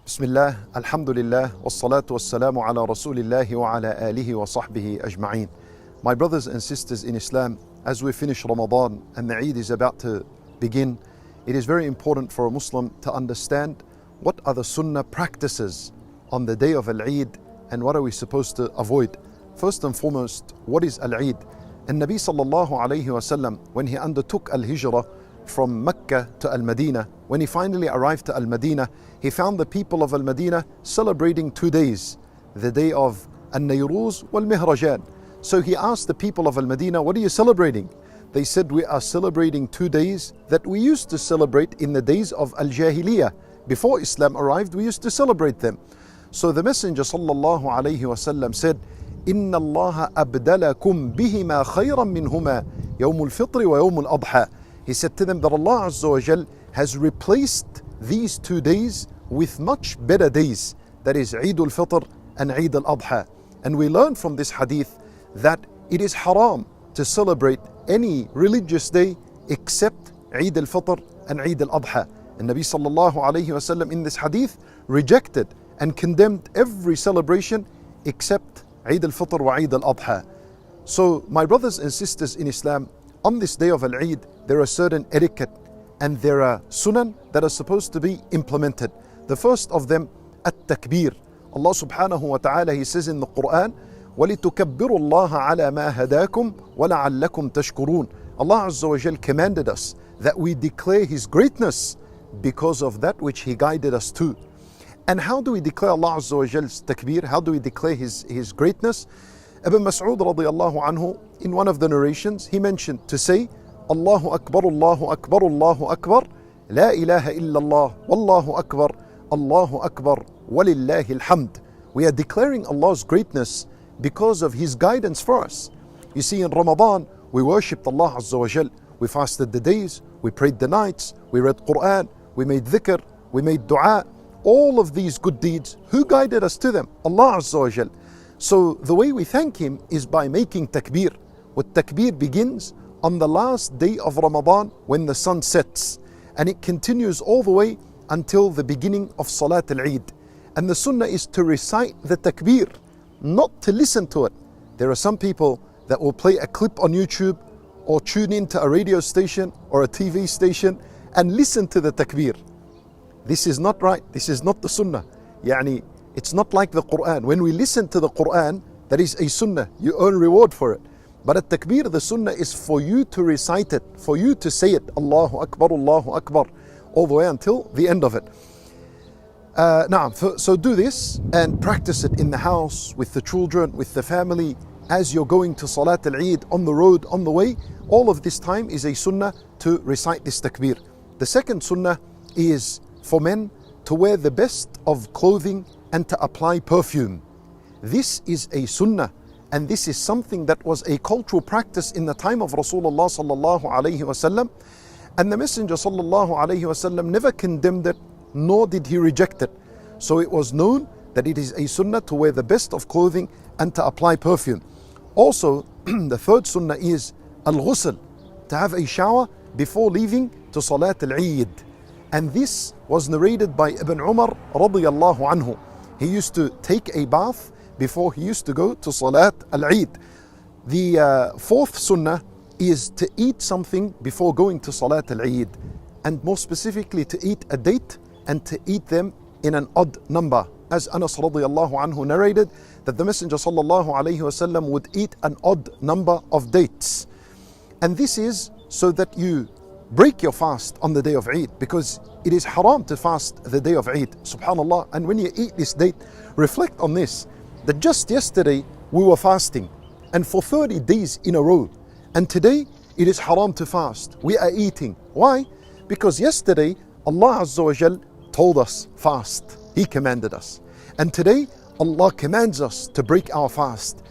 Bismillah, alhamdulillah, wassalatu wassalamu ala rasulillahi wa ala alihi wa sahbihi ajma'een. My brothers and sisters in Islam, as we finish Ramadan and the Eid is about to begin, it is very important for a Muslim to understand what are the Sunnah practices on the day of Al-Eid and what are we supposed to avoid. First and foremost, what is Al-Eid? And Nabi sallallahu alayhi wa sallam, when he undertook Al-Hijrah from Mecca to Al-Madinah, when he finally arrived to Al-Madinah, he found the people of Al-Madinah celebrating 2 days, the day of Al-Nayruz wal-Mihrajan. So he asked the people of Al-Madinah, what are you celebrating? They said, we are celebrating 2 days that we used to celebrate in the days of Al-Jahiliyyah. Before Islam arrived, we used to celebrate them. So the Messenger sallallahu alayhi wa sallam said, إِنَّ اللَّهَ أَبْدَلَكُمْ بِهِمَا خَيْرًا مِّنْهُمَا يَوْمُ الْفِطْرِ وَيَوْمُ الْأَضْحَى. He said to them that Allah Azza wa Jal has replaced these 2 days with much better days. That is Eid al-Fitr and Eid al-Adha. And we learn from this hadith that it is haram to celebrate any religious day except Eid al-Fitr and Eid al-Adha. And Nabi sallallahu alayhi wa sallam in this hadith rejected and condemned every celebration except Eid al-Fitr wa Eid al-Adha. So my brothers and sisters in Islam, on this day of Al-Eid, there are certain etiquette and there are sunan that are supposed to be implemented. The first of them, Takbeer. Allah subhanahu wa ta'ala, He says in the Quran, وَلِتُكَبِّرُوا اللَّهَ عَلَى مَا هَدَاكُمْ وَلَعَلَّكُمْ تَشْكُرُونَ. Allah Azza wa Jal commanded us that we declare His greatness because of that which He guided us to. And how do we declare Allah Azza wa Jal's takbeer? How do we declare His greatness? Ibn Mas'ud radiyallahu anhu, in one of the narrations, he mentioned to say, Allahu Akbar, Allahu Akbar, Allahu Akbar, La ilaha illallah, Wallahu Akbar, Allahu Akbar, Walillahi alhamd. We are declaring Allah's greatness because of His guidance for us. You see, in Ramadan, we worshipped Allah Azza wa Jal. We fasted the days, we prayed the nights, we read Quran, we made dhikr, we made dua. All of these good deeds, who guided us to them? Allah Azza wa Jal. So the way we thank Him is by making takbeer. What takbeer begins on the last day of Ramadan when the sun sets, and it continues all the way until the beginning of Salat al-Eid. And the sunnah is to recite the takbeer, not to listen to it. There are some people that will play a clip on YouTube or tune into a radio station or a TV station and listen to the takbeer. This is not right. This is not the sunnah. It's not like the Quran. When we listen to the Quran, that is a sunnah. You earn reward for it. But at takbeer, the sunnah is for you to recite it, for you to say it, Allahu Akbar, Allahu Akbar, all the way until the end of it. So do this and practice it in the house, with the children, with the family, as you're going to Salat al-Eid, on the road, on the way. All of this time is a sunnah to recite this takbeer. The second sunnah is for men to wear the best of clothing and to apply perfume. This is a sunnah, and this is something that was a cultural practice in the time of Rasulullah sallallahu alayhi wasallam, and the Messenger sallallahu alayhi wasallam never condemned it, nor did he reject it. So it was known that it is a sunnah to wear the best of clothing and to apply perfume. Also, the third sunnah is al-ghusl, to have a shower before leaving to Salat al-Eid. And this was narrated by Ibn Umar radiyallahu anhu. He used to take a bath before he used to go to Salat al-Eid. The fourth sunnah is to eat something before going to Salat al-Eid, and more specifically to eat a date and to eat them in an odd number. As Anas radiyallahu anhu narrated, that the Messenger sallallahu alayhi wasallam would eat an odd number of dates. And this is so that you break your fast on the day of Eid, because it is haram to fast the day of Eid, subhanallah. And when you eat this date, reflect on this, that just yesterday we were fasting and for 30 days in a row, and today it is haram to fast. We are eating. Why? Because yesterday Allah Azza wa Jal told us fast. He commanded us. And today Allah commands us to break our fast.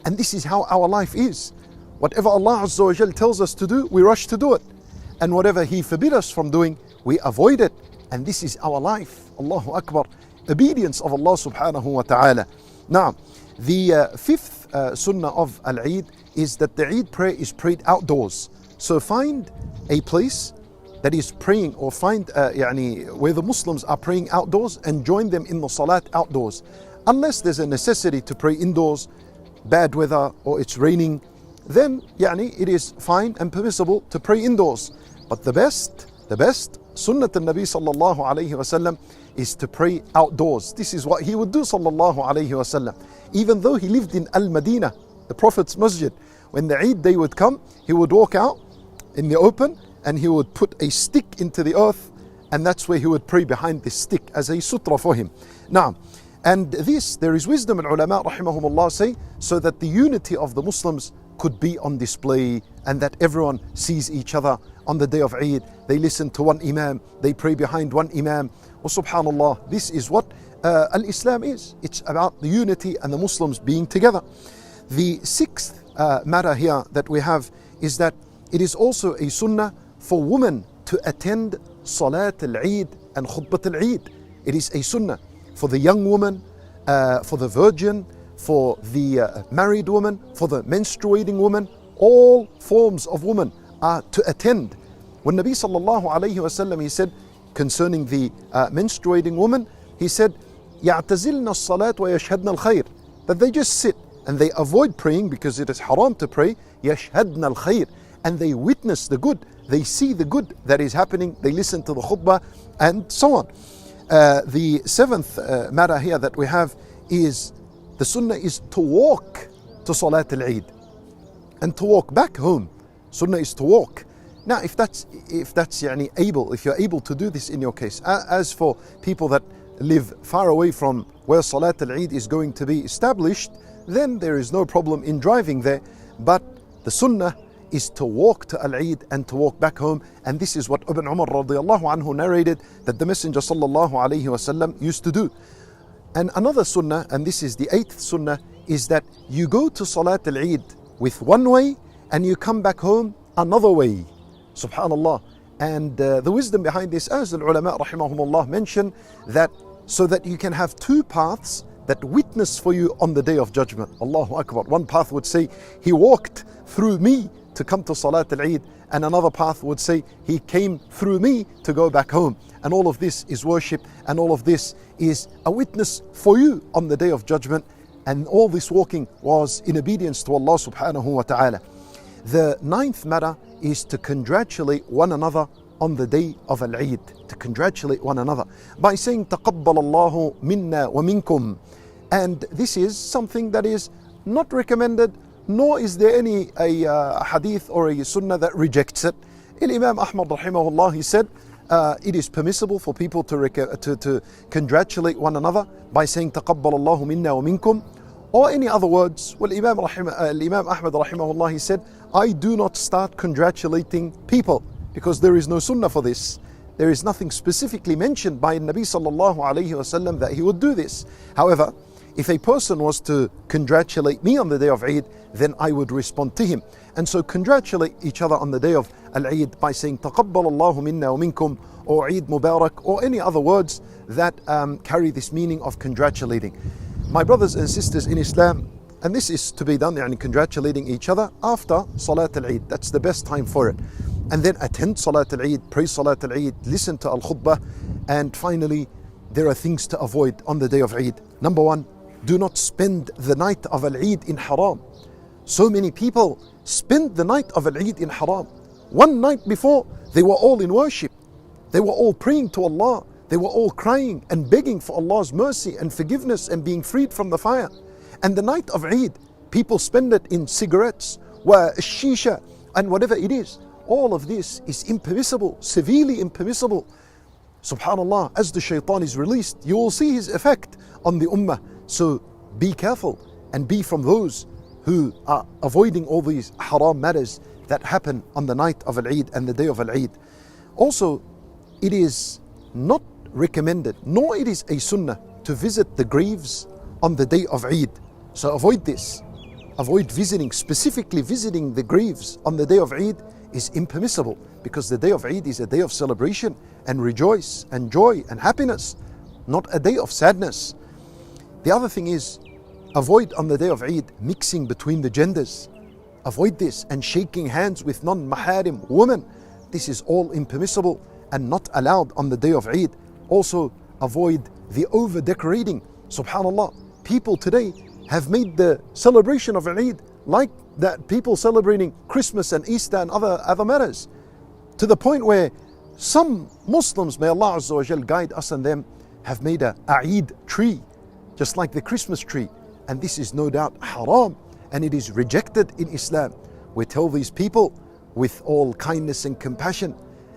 And this is how our life is. Whatever Allah Azza wa Jal tells us to do, we rush to do it. And whatever He forbid us from doing, we avoid it. And this is our life. Allahu Akbar. Obedience of Allah subhanahu wa ta'ala. Now, the fifth sunnah of Al-Eid is that the Eid prayer is prayed outdoors. So find a place that is praying, or find where the Muslims are praying outdoors and join them in the salat outdoors. Unless there's a necessity to pray indoors, bad weather or it's raining, then it is fine and permissible to pray indoors. But the best Sunnah al-Nabi sallallahu alayhi wasallam is to pray outdoors. This is what he would do sallallahu alayhi wasallam. Even though he lived in Al-Madinah, the Prophet's masjid, when the Eid day would come, he would walk out in the open and he would put a stick into the earth, and that's where he would pray behind this stick as a sutra for him. Now, and this, there is wisdom in ulama rahimahumullah say, so that the unity of the Muslims could be on display and that everyone sees each other on the day of Eid. They listen to one imam, they pray behind one imam. Well, subhanallah, this is what al-Islam is. It's about the unity and the Muslims being together. The sixth matter here that we have is that it is also a sunnah for women to attend Salat al-Eid and Khutbat al-Eid. It is a sunnah for the young woman, for the virgin, for the married woman, for the menstruating woman. All forms of women are to attend. When Nabi sallallahu alayhi wasallam, he said concerning the menstruating woman, he said, يَعْتَزِلْنَا الصَّلَاةِ وَيَشْهَدْنَا الْخَيْرِ, that they just sit and they avoid praying because it is haram to pray. يَشْهَدْنَا الْخَيْرِ, and they witness the good, they see the good that is happening, they listen to the khutbah and so on. The seventh matter here that we have is the sunnah is to walk to Salat al-Eid and to walk back home. Sunnah is to walk. Now, if that's able, if you're able to do this in your case. As for people that live far away from where Salat al-Eid is going to be established, then there is no problem in driving there. But the sunnah is to walk to Al-Eid and to walk back home. And this is what Ibn Umar radiallahu anhu narrated that the Messenger sallallahu alayhi wasallam used to do. And another sunnah, and this is the eighth sunnah, is that you go to Salat al-Eid with one way and you come back home another way. Subhanallah. And the wisdom behind this, as the ulama rahimahumullah mention, that so that you can have two paths that witness for you on the day of judgment. Allahu Akbar. One path would say, he walked through me to come to Salat al-Eid, and another path would say, he came through me to go back home. And all of this is worship, and all of this is a witness for you on the day of judgment. And all this walking was in obedience to Allah subhanahu wa ta'ala. The ninth matter is to congratulate one another on the day of Al-Eid, to congratulate one another by saying تَقَبَّلَ اللَّهُ مِنَّا وَمِنْكُمْ. And this is something that is not recommended, nor is there any hadith or a sunnah that rejects it. Imam Ahmad rahimahullah, he said it is permissible for people to congratulate one another by saying تَقَبَّلَ اللَّهُ مِنَّا وَمِنْكُمْ, or any other words. Well, Imam Ahmad rahimahullah, he said, I do not start congratulating people because there is no sunnah for this. There is nothing specifically mentioned by Nabi sallallahu alayhi wasallam that he would do this. However, if a person was to congratulate me on the day of Eid, then I would respond to him. And so congratulate each other on the day of Al-Eid by saying تَقَبَّلَ اللَّهُ مِنَّا وَمِنْكُمْ, or Eid Mubarak, or any other words that carry this meaning of congratulating. My brothers and sisters in Islam, and this is to be done, congratulating each other after Salat al-Eid. That's the best time for it. And then attend Salat al-Eid, pray Salat al-Eid, listen to al-khutbah. And finally, there are things to avoid on the day of Eid. Number one, do not spend the night of Al-Eid in haram. So many people spend the night of Al-Eid in haram. One night before, they were all in worship. They were all praying to Allah. They were all crying and begging for Allah's mercy and forgiveness and being freed from the fire. And the night of Eid, people spend it in cigarettes, shisha, and whatever it is. All of this is impermissible, severely impermissible. Subhanallah, as the shaitan is released, you will see his effect on the ummah. So be careful and be from those who are avoiding all these haram matters that happen on the night of Al-Eid and the day of Al-Eid. Also, it is not recommended, nor it is a sunnah, to visit the graves on the day of Eid. So avoid this. Avoid visiting, specifically visiting the graves on the day of Eid is impermissible, because the day of Eid is a day of celebration and rejoice and joy and happiness, not a day of sadness. The other thing is, avoid on the day of Eid mixing between the genders. Avoid this, and shaking hands with non-maharim women. This is all impermissible and not allowed on the day of Eid. Also, avoid the over decorating. Subhanallah, people today have made the celebration of Eid like that people celebrating Christmas and Easter and other matters, to the point where some Muslims, may Allah Azza wa Jal guide us and them, have made a Eid tree, just like the Christmas tree. And this is no doubt haram, and it is rejected in Islam. We tell these people with all kindness and compassion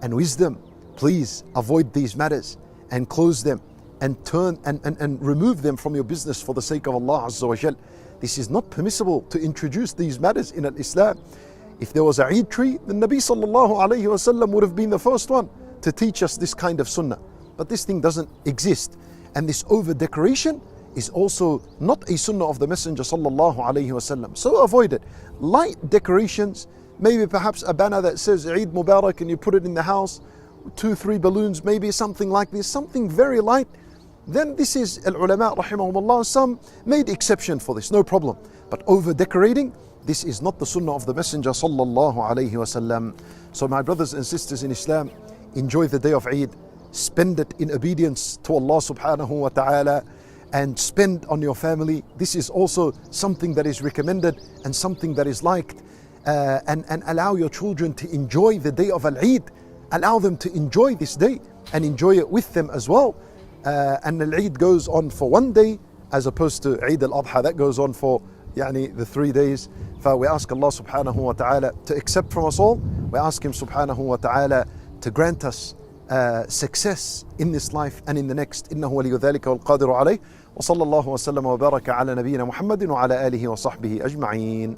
and wisdom, please avoid these matters and close them and turn and remove them from your business for the sake of Allah Azza wa Jal. This is not permissible to introduce these matters in Islam. If there was a Eid tree, the Nabi sallallahu alayhi wa sallam would have been the first one to teach us this kind of sunnah. But this thing doesn't exist. And this over decoration is also not a sunnah of the Messenger sallallahu alayhi wa sallam. So avoid it. Light decorations, maybe perhaps a banner that says Eid Mubarak and you put it in the house, 2-3 balloons, maybe something like this, something very light. Then this is al-ulama rahimahumullah, some made exception for this, no problem. But over decorating, this is not the sunnah of the Messenger sallallahu alayhi wa sallam. So my brothers and sisters in Islam, enjoy the day of Eid, spend it in obedience to Allah subhanahu wa ta'ala, and spend on your family. This is also something that is recommended and something that is liked. And allow your children to enjoy the day of Al-Eid. Allow them to enjoy this day and enjoy it with them as well. And Al-Eid goes on for one day as opposed to Eid al-Adha that goes on for the 3 days. We ask Allah subhanahu wa ta'ala to accept from us all. We ask Him subhanahu wa ta'ala to grant us success in this life and in the next. إنه ولي ذلك والقادر عليه. وصلى الله وسلم وبارك على نبينا محمد وعلى آله وصحبه أجمعين.